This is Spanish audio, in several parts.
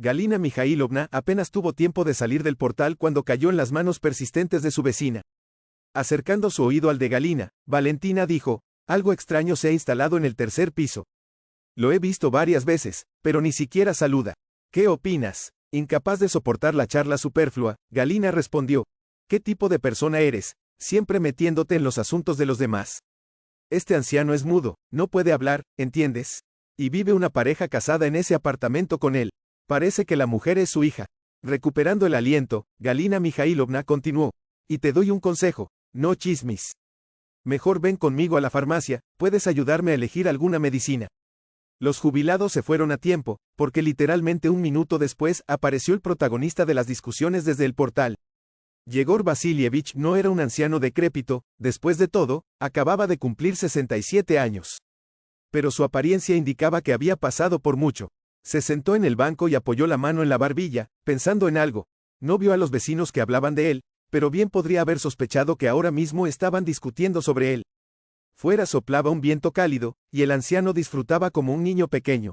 Galina Mikhailovna apenas tuvo tiempo de salir del portal cuando cayó en las manos persistentes de su vecina. Acercando su oído al de Galina, Valentina dijo, algo extraño se ha instalado en el tercer piso. Lo he visto varias veces, pero ni siquiera saluda. ¿Qué opinas? Incapaz de soportar la charla superflua, Galina respondió, ¿qué tipo de persona eres, siempre metiéndote en los asuntos de los demás? Este anciano es mudo, no puede hablar, ¿entiendes? Y vive una pareja casada en ese apartamento con él. Parece que la mujer es su hija. Recuperando el aliento, Galina Mikhailovna continuó. Y te doy un consejo, no chismes. Mejor ven conmigo a la farmacia, puedes ayudarme a elegir alguna medicina. Los jubilados se fueron a tiempo, porque literalmente un minuto después apareció el protagonista de las discusiones desde el portal. Yegor Vasilievich no era un anciano decrépito, después de todo, acababa de cumplir 67 años. Pero su apariencia indicaba que había pasado por mucho. Se sentó en el banco y apoyó la mano en la barbilla, pensando en algo. No vio a los vecinos que hablaban de él, pero bien podría haber sospechado que ahora mismo estaban discutiendo sobre él. Fuera soplaba un viento cálido, y el anciano disfrutaba como un niño pequeño.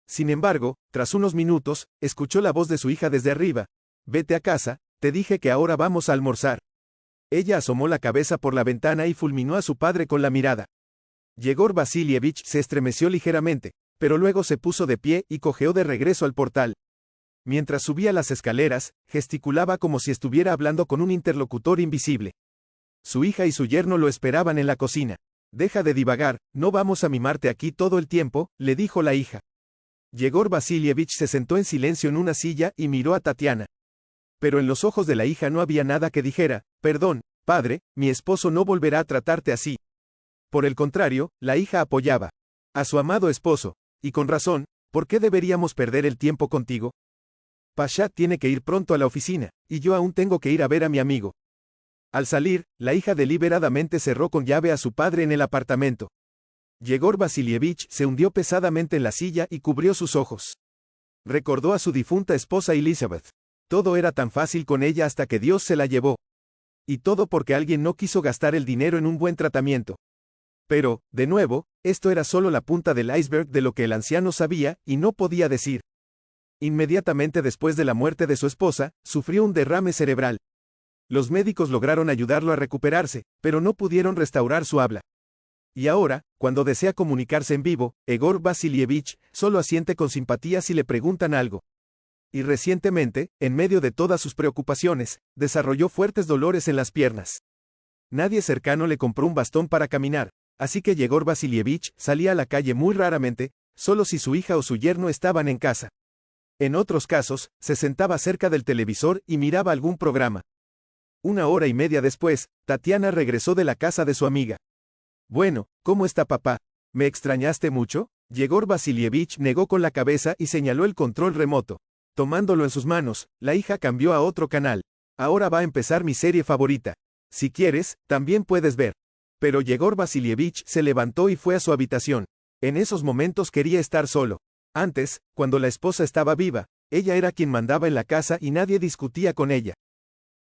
Sin embargo, tras unos minutos, escuchó la voz de su hija desde arriba. Vete a casa, te dije que ahora vamos a almorzar. Ella asomó la cabeza por la ventana y fulminó a su padre con la mirada. Yegor Vasilievich se estremeció ligeramente, pero luego se puso de pie y cojeó de regreso al portal. Mientras subía las escaleras, gesticulaba como si estuviera hablando con un interlocutor invisible. Su hija y su yerno lo esperaban en la cocina. Deja de divagar, no vamos a mimarte aquí todo el tiempo, le dijo la hija. Yegor Vasilievich se sentó en silencio en una silla y miró a Tatiana. Pero en los ojos de la hija no había nada que dijera, perdón, padre, mi esposo no volverá a tratarte así. Por el contrario, la hija apoyaba a su amado esposo. Y con razón, ¿por qué deberíamos perder el tiempo contigo? Pasha tiene que ir pronto a la oficina, y yo aún tengo que ir a ver a mi amigo. Al salir, la hija deliberadamente cerró con llave a su padre en el apartamento. Yegor Vasilievich se hundió pesadamente en la silla y cubrió sus ojos. Recordó a su difunta esposa Elizabeth. Todo era tan fácil con ella hasta que Dios se la llevó. Y todo porque alguien no quiso gastar el dinero en un buen tratamiento. Pero, de nuevo, esto era solo la punta del iceberg de lo que el anciano sabía y no podía decir. Inmediatamente después de la muerte de su esposa, sufrió un derrame cerebral. Los médicos lograron ayudarlo a recuperarse, pero no pudieron restaurar su habla. Y ahora, cuando desea comunicarse en vivo, Yegor Vasilievich solo asiente con simpatía si le preguntan algo. Y recientemente, en medio de todas sus preocupaciones, desarrolló fuertes dolores en las piernas. Nadie cercano le compró un bastón para caminar. Así que Yegor Vasilievich salía a la calle muy raramente, solo si su hija o su yerno estaban en casa. En otros casos, se sentaba cerca del televisor y miraba algún programa. 1 hora y media después, Tatiana regresó de la casa de su amiga. Bueno, ¿cómo está papá? ¿Me extrañaste mucho? Yegor Vasilievich negó con la cabeza y señaló el control remoto. Tomándolo en sus manos, la hija cambió a otro canal. Ahora va a empezar mi serie favorita. Si quieres, también puedes ver. Pero Yegor Vasilievich se levantó y fue a su habitación. En esos momentos quería estar solo. Antes, cuando la esposa estaba viva, ella era quien mandaba en la casa y nadie discutía con ella.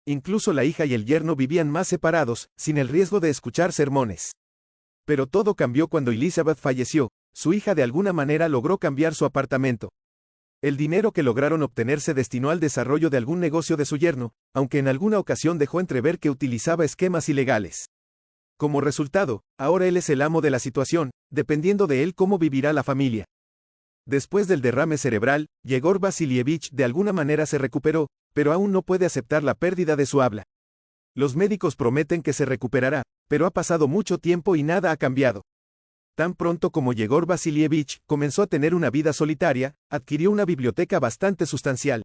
Incluso la hija y el yerno vivían más separados, sin el riesgo de escuchar sermones. Pero todo cambió cuando Elizabeth falleció. Su hija de alguna manera logró cambiar su apartamento. El dinero que lograron obtener se destinó al desarrollo de algún negocio de su yerno, aunque en alguna ocasión dejó entrever que utilizaba esquemas ilegales. Como resultado, ahora él es el amo de la situación, dependiendo de él cómo vivirá la familia. Después del derrame cerebral, Yegor Vasilievich de alguna manera se recuperó, pero aún no puede aceptar la pérdida de su habla. Los médicos prometen que se recuperará, pero ha pasado mucho tiempo y nada ha cambiado. Tan pronto como Yegor Vasilievich comenzó a tener una vida solitaria, adquirió una biblioteca bastante sustancial.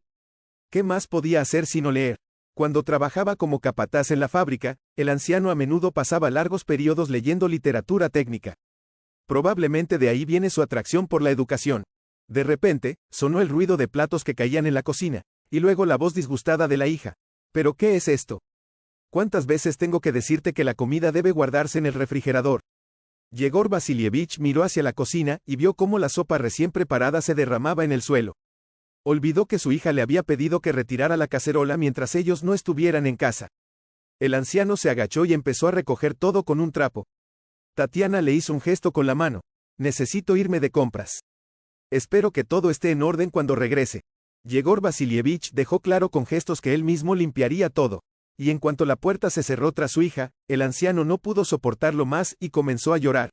¿Qué más podía hacer sino leer? Cuando trabajaba como capataz en la fábrica, el anciano a menudo pasaba largos periodos leyendo literatura técnica. Probablemente de ahí viene su atracción por la educación. De repente, sonó el ruido de platos que caían en la cocina, y luego la voz disgustada de la hija. ¿Pero qué es esto? ¿Cuántas veces tengo que decirte que la comida debe guardarse en el refrigerador? Yegor Vasilievich miró hacia la cocina y vio cómo la sopa recién preparada se derramaba en el suelo. Olvidó que su hija le había pedido que retirara la cacerola mientras ellos no estuvieran en casa. El anciano se agachó y empezó a recoger todo con un trapo. Tatiana le hizo un gesto con la mano. Necesito irme de compras. Espero que todo esté en orden cuando regrese. Yegor Vasilievich dejó claro con gestos que él mismo limpiaría todo. Y en cuanto la puerta se cerró tras su hija, el anciano no pudo soportarlo más y comenzó a llorar.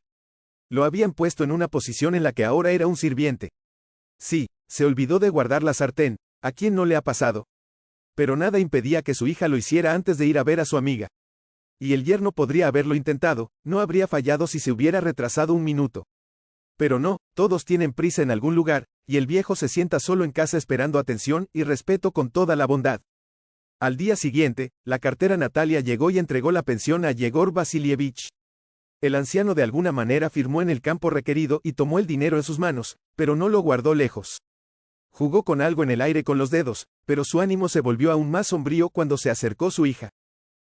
Lo habían puesto en una posición en la que ahora era un sirviente. Sí, se olvidó de guardar la sartén, ¿a quién no le ha pasado? Pero nada impedía que su hija lo hiciera antes de ir a ver a su amiga. Y el yerno podría haberlo intentado, no habría fallado si se hubiera retrasado un minuto. Pero no, todos tienen prisa en algún lugar, y el viejo se sienta solo en casa esperando atención y respeto con toda la bondad. Al día siguiente, la cartera Natalia llegó y entregó la pensión a Yegor Vasilievich. El anciano de alguna manera firmó en el campo requerido y tomó el dinero en sus manos, pero no lo guardó lejos. Jugó con algo en el aire con los dedos, pero su ánimo se volvió aún más sombrío cuando se acercó su hija.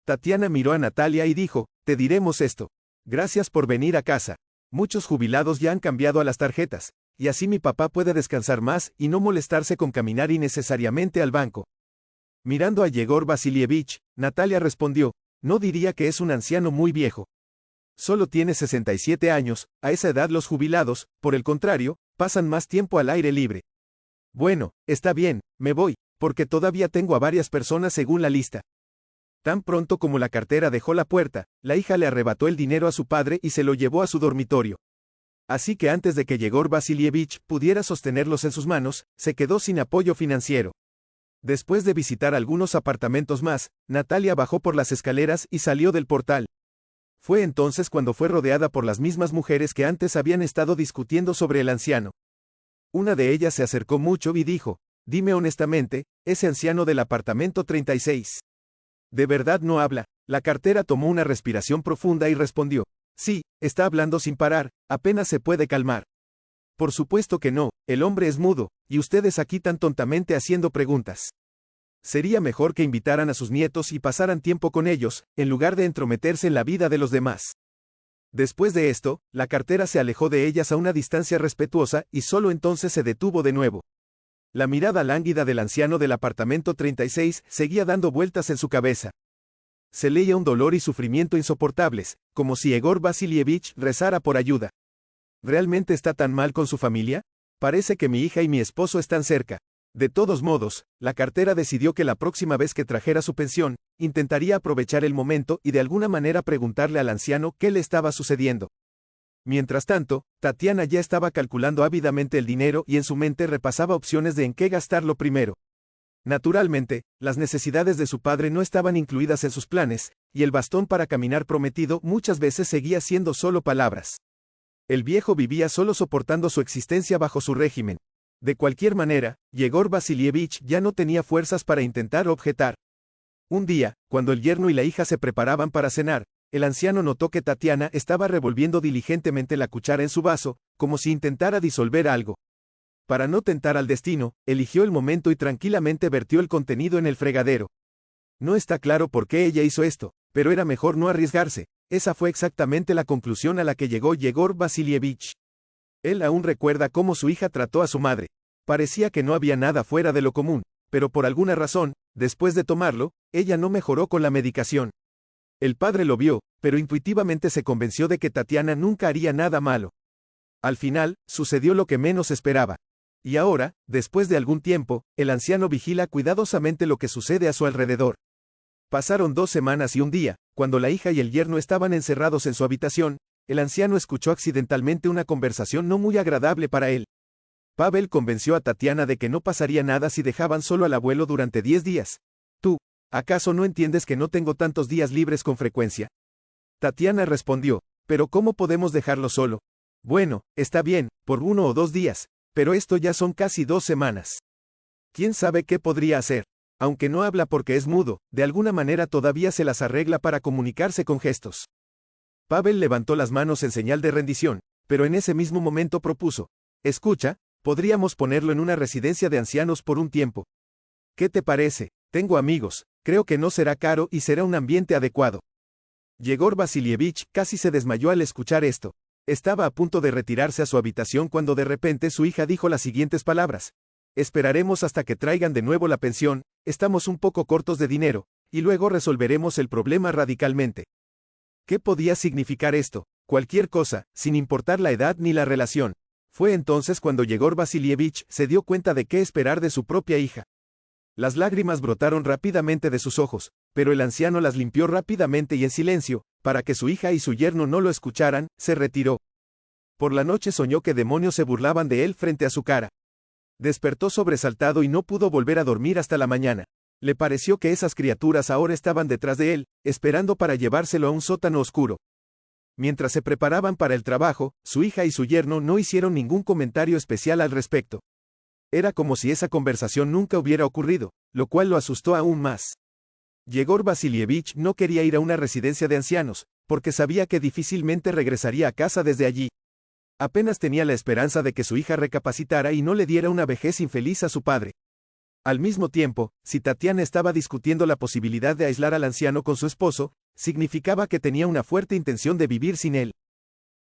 Tatiana miró a Natalia y dijo, te diremos esto. Gracias por venir a casa. Muchos jubilados ya han cambiado a las tarjetas, y así mi papá puede descansar más y no molestarse con caminar innecesariamente al banco. Mirando a Yegor Vasilievich, Natalia respondió, no diría que es un anciano muy viejo. Solo tiene 67 años, a esa edad los jubilados, por el contrario, pasan más tiempo al aire libre. Bueno, está bien, me voy, porque todavía tengo a varias personas según la lista. Tan pronto como la cartera dejó la puerta, la hija le arrebató el dinero a su padre y se lo llevó a su dormitorio. Así que antes de que Yegor Vasilievich pudiera sostenerlos en sus manos, se quedó sin apoyo financiero. Después de visitar algunos apartamentos más, Natalia bajó por las escaleras y salió del portal. Fue entonces cuando fue rodeada por las mismas mujeres que antes habían estado discutiendo sobre el anciano. Una de ellas se acercó mucho y dijo, dime honestamente, ese anciano del apartamento 36. ¿De verdad no habla? La cartera tomó una respiración profunda y respondió, sí, está hablando sin parar, apenas se puede calmar. Por supuesto que no, el hombre es mudo, y ustedes aquí tan tontamente haciendo preguntas. Sería mejor que invitaran a sus nietos y pasaran tiempo con ellos, en lugar de entrometerse en la vida de los demás. Después de esto, la cartera se alejó de ellas a una distancia respetuosa y solo entonces se detuvo de nuevo. La mirada lánguida del anciano del apartamento 36 seguía dando vueltas en su cabeza. Se leía un dolor y sufrimiento insoportables, como si Yegor Vasilievich rezara por ayuda. ¿Realmente está tan mal con su familia? Parece que mi hija y mi esposo están cerca. De todos modos, la cartera decidió que la próxima vez que trajera su pensión, intentaría aprovechar el momento y de alguna manera preguntarle al anciano qué le estaba sucediendo. Mientras tanto, Tatiana ya estaba calculando ávidamente el dinero y en su mente repasaba opciones de en qué gastarlo primero. Naturalmente, las necesidades de su padre no estaban incluidas en sus planes, y el bastón para caminar prometido muchas veces seguía siendo solo palabras. El viejo vivía solo soportando su existencia bajo su régimen. De cualquier manera, Yegor Vasilievich ya no tenía fuerzas para intentar objetar. Un día, cuando el yerno y la hija se preparaban para cenar, el anciano notó que Tatiana estaba revolviendo diligentemente la cuchara en su vaso, como si intentara disolver algo. Para no tentar al destino, eligió el momento y tranquilamente vertió el contenido en el fregadero. No está claro por qué ella hizo esto, pero era mejor no arriesgarse. Esa fue exactamente la conclusión a la que llegó Yegor Vasilievich. Él aún recuerda cómo su hija trató a su madre. Parecía que no había nada fuera de lo común, pero por alguna razón, después de tomarlo, ella no mejoró con la medicación. El padre lo vio, pero intuitivamente se convenció de que Tatiana nunca haría nada malo. Al final, sucedió lo que menos esperaba. Y ahora, después de algún tiempo, el anciano vigila cuidadosamente lo que sucede a su alrededor. Pasaron 2 semanas y un día, cuando la hija y el yerno estaban encerrados en su habitación, el anciano escuchó accidentalmente una conversación no muy agradable para él. Pavel convenció a Tatiana de que no pasaría nada si dejaban solo al abuelo durante 10 días. ¿Tú, acaso no entiendes que no tengo tantos días libres con frecuencia? Tatiana respondió, ¿pero cómo podemos dejarlo solo? Bueno, está bien, por 1 o 2 días, pero esto ya son casi 2 semanas. ¿Quién sabe qué podría hacer? Aunque no habla porque es mudo, de alguna manera todavía se las arregla para comunicarse con gestos. Pavel levantó las manos en señal de rendición, pero en ese mismo momento propuso, escucha, podríamos ponerlo en una residencia de ancianos por un tiempo. ¿Qué te parece? Tengo amigos, creo que no será caro y será un ambiente adecuado. Yegor Vasilievich casi se desmayó al escuchar esto. Estaba a punto de retirarse a su habitación cuando de repente su hija dijo las siguientes palabras. Esperaremos hasta que traigan de nuevo la pensión, estamos un poco cortos de dinero, y luego resolveremos el problema radicalmente. ¿Qué podía significar esto? Cualquier cosa, sin importar la edad ni la relación. Fue entonces cuando Yegor Vasilievich se dio cuenta de qué esperar de su propia hija. Las lágrimas brotaron rápidamente de sus ojos, pero el anciano las limpió rápidamente y en silencio, para que su hija y su yerno no lo escucharan, se retiró. Por la noche soñó que demonios se burlaban de él frente a su cara. Despertó sobresaltado y no pudo volver a dormir hasta la mañana. Le pareció que esas criaturas ahora estaban detrás de él, esperando para llevárselo a un sótano oscuro. Mientras se preparaban para el trabajo, su hija y su yerno no hicieron ningún comentario especial al respecto. Era como si esa conversación nunca hubiera ocurrido, lo cual lo asustó aún más. Yegor Vasilievich no quería ir a una residencia de ancianos, porque sabía que difícilmente regresaría a casa desde allí. Apenas tenía la esperanza de que su hija recapacitara y no le diera una vejez infeliz a su padre. Al mismo tiempo, si Tatiana estaba discutiendo la posibilidad de aislar al anciano con su esposo, significaba que tenía una fuerte intención de vivir sin él.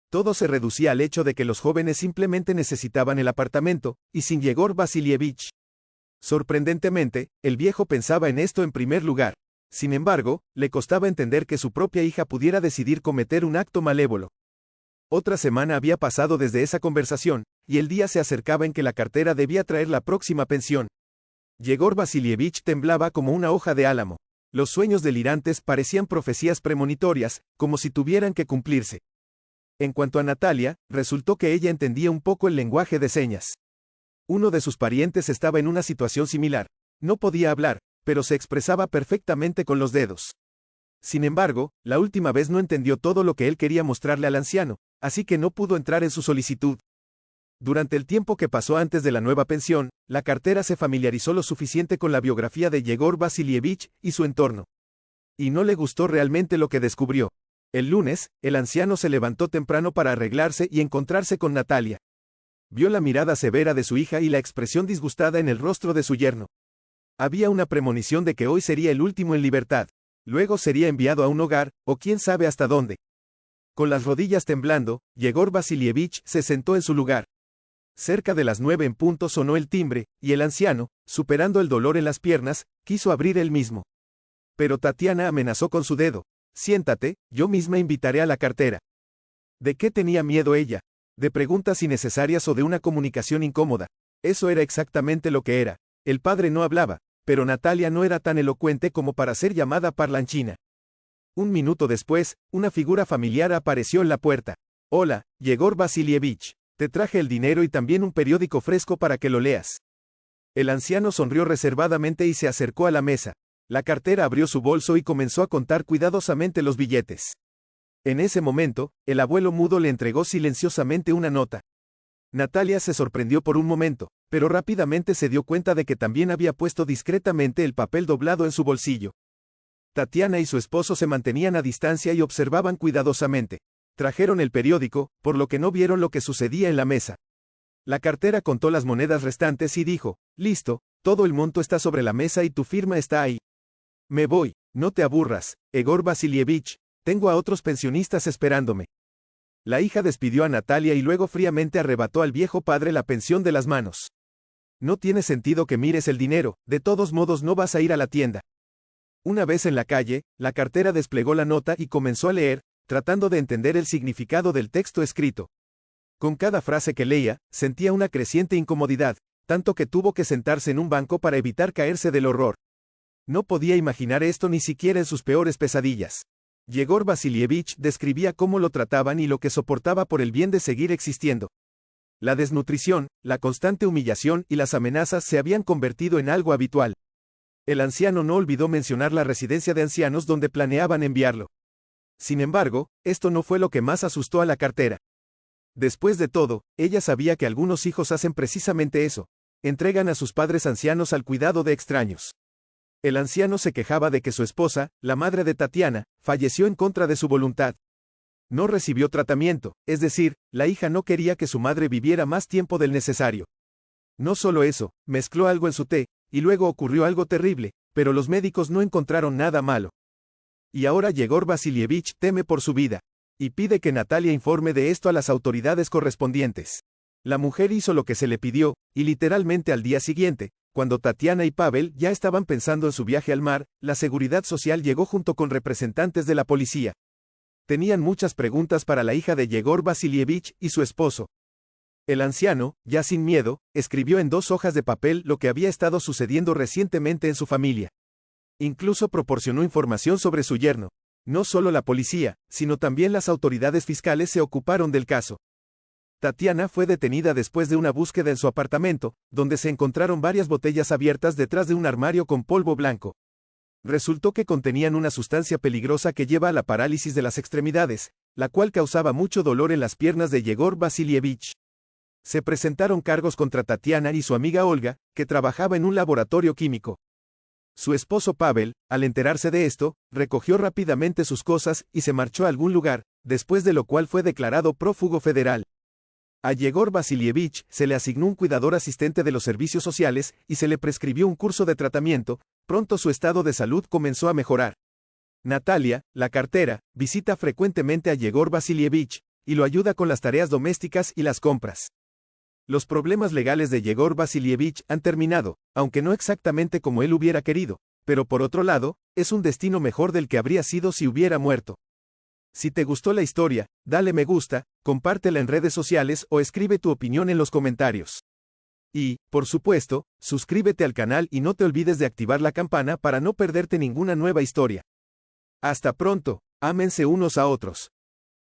Todo se reducía al hecho de que los jóvenes simplemente necesitaban el apartamento, y sin Yegor Vasilievich. Sorprendentemente, el viejo pensaba en esto en primer lugar. Sin embargo, le costaba entender que su propia hija pudiera decidir cometer un acto malévolo. Otra semana había pasado desde esa conversación, y el día se acercaba en que la cartera debía traer la próxima pensión. Yegor Vasilievich temblaba como una hoja de álamo. Los sueños delirantes parecían profecías premonitorias, como si tuvieran que cumplirse. En cuanto a Natalia, resultó que ella entendía un poco el lenguaje de señas. Uno de sus parientes estaba en una situación similar. No podía hablar, pero se expresaba perfectamente con los dedos. Sin embargo, la última vez no entendió todo lo que él quería mostrarle al anciano, así que no pudo entrar en su solicitud. Durante el tiempo que pasó antes de la nueva pensión, la cartera se familiarizó lo suficiente con la biografía de Yegor Vasilievich y su entorno. Y no le gustó realmente lo que descubrió. El lunes, el anciano se levantó temprano para arreglarse y encontrarse con Natalia. Vio la mirada severa de su hija y la expresión disgustada en el rostro de su yerno. Había una premonición de que hoy sería el último en libertad. Luego sería enviado a un hogar, o quién sabe hasta dónde. Con las rodillas temblando, Yegor Vasilievich se sentó en su lugar. Cerca de las 9 en punto sonó el timbre, y el anciano, superando el dolor en las piernas, quiso abrir él mismo. Pero Tatiana amenazó con su dedo. Siéntate, yo misma invitaré a la cartera. ¿De qué tenía miedo ella? ¿De preguntas innecesarias o de una comunicación incómoda? Eso era exactamente lo que era. El padre no hablaba, pero Natalia no era tan elocuente como para ser llamada parlanchina. Un minuto después, una figura familiar apareció en la puerta. Hola, Yegor Vasilievich. Te traje el dinero y también un periódico fresco para que lo leas. El anciano sonrió reservadamente y se acercó a la mesa. La cartera abrió su bolso y comenzó a contar cuidadosamente los billetes. En ese momento, el abuelo mudo le entregó silenciosamente una nota. Natalia se sorprendió por un momento, pero rápidamente se dio cuenta de que también había puesto discretamente el papel doblado en su bolsillo. Tatiana y su esposo se mantenían a distancia y observaban cuidadosamente. Trajeron el periódico, por lo que no vieron lo que sucedía en la mesa. La cartera contó las monedas restantes y dijo, listo, todo el monto está sobre la mesa y tu firma está ahí. Me voy, no te aburras, Yegor Vasilievich, tengo a otros pensionistas esperándome. La hija despidió a Natalia y luego fríamente arrebató al viejo padre la pensión de las manos. No tiene sentido que mires el dinero, de todos modos no vas a ir a la tienda. Una vez en la calle, la cartera desplegó la nota y comenzó a leer, tratando de entender el significado del texto escrito. Con cada frase que leía, sentía una creciente incomodidad, tanto que tuvo que sentarse en un banco para evitar caerse del horror. No podía imaginar esto ni siquiera en sus peores pesadillas. Yegor Vasilievich describía cómo lo trataban y lo que soportaba por el bien de seguir existiendo. La desnutrición, la constante humillación y las amenazas se habían convertido en algo habitual. El anciano no olvidó mencionar la residencia de ancianos donde planeaban enviarlo. Sin embargo, esto no fue lo que más asustó a la cartera. Después de todo, ella sabía que algunos hijos hacen precisamente eso, entregan a sus padres ancianos al cuidado de extraños. El anciano se quejaba de que su esposa, la madre de Tatiana, falleció en contra de su voluntad. No recibió tratamiento, es decir, la hija no quería que su madre viviera más tiempo del necesario. No solo eso, mezcló algo en su té, y luego ocurrió algo terrible, pero los médicos no encontraron nada malo. Y ahora Yegor Vasilievich teme por su vida, y pide que Natalia informe de esto a las autoridades correspondientes. La mujer hizo lo que se le pidió, y literalmente al día siguiente, cuando Tatiana y Pavel ya estaban pensando en su viaje al mar, la seguridad social llegó junto con representantes de la policía. Tenían muchas preguntas para la hija de Yegor Vasilievich y su esposo. El anciano, ya sin miedo, escribió en 2 hojas de papel lo que había estado sucediendo recientemente en su familia. Incluso proporcionó información sobre su yerno. No solo la policía, sino también las autoridades fiscales se ocuparon del caso. Tatiana fue detenida después de una búsqueda en su apartamento, donde se encontraron varias botellas abiertas detrás de un armario con polvo blanco. Resultó que contenían una sustancia peligrosa que lleva a la parálisis de las extremidades, la cual causaba mucho dolor en las piernas de Yegor Vasilievich. Se presentaron cargos contra Tatiana y su amiga Olga, que trabajaba en un laboratorio químico. Su esposo Pavel, al enterarse de esto, recogió rápidamente sus cosas y se marchó a algún lugar, después de lo cual fue declarado prófugo federal. A Yegor Vasilievich se le asignó un cuidador asistente de los servicios sociales y se le prescribió un curso de tratamiento. Pronto su estado de salud comenzó a mejorar. Natalia, la cartera, visita frecuentemente a Yegor Vasilievich y lo ayuda con las tareas domésticas y las compras. Los problemas legales de Yegor Vasilievich han terminado, aunque no exactamente como él hubiera querido, pero por otro lado, es un destino mejor del que habría sido si hubiera muerto. Si te gustó la historia, dale me gusta, compártela en redes sociales o escribe tu opinión en los comentarios. Y, por supuesto, suscríbete al canal y no te olvides de activar la campana para no perderte ninguna nueva historia. Hasta pronto, ámense unos a otros.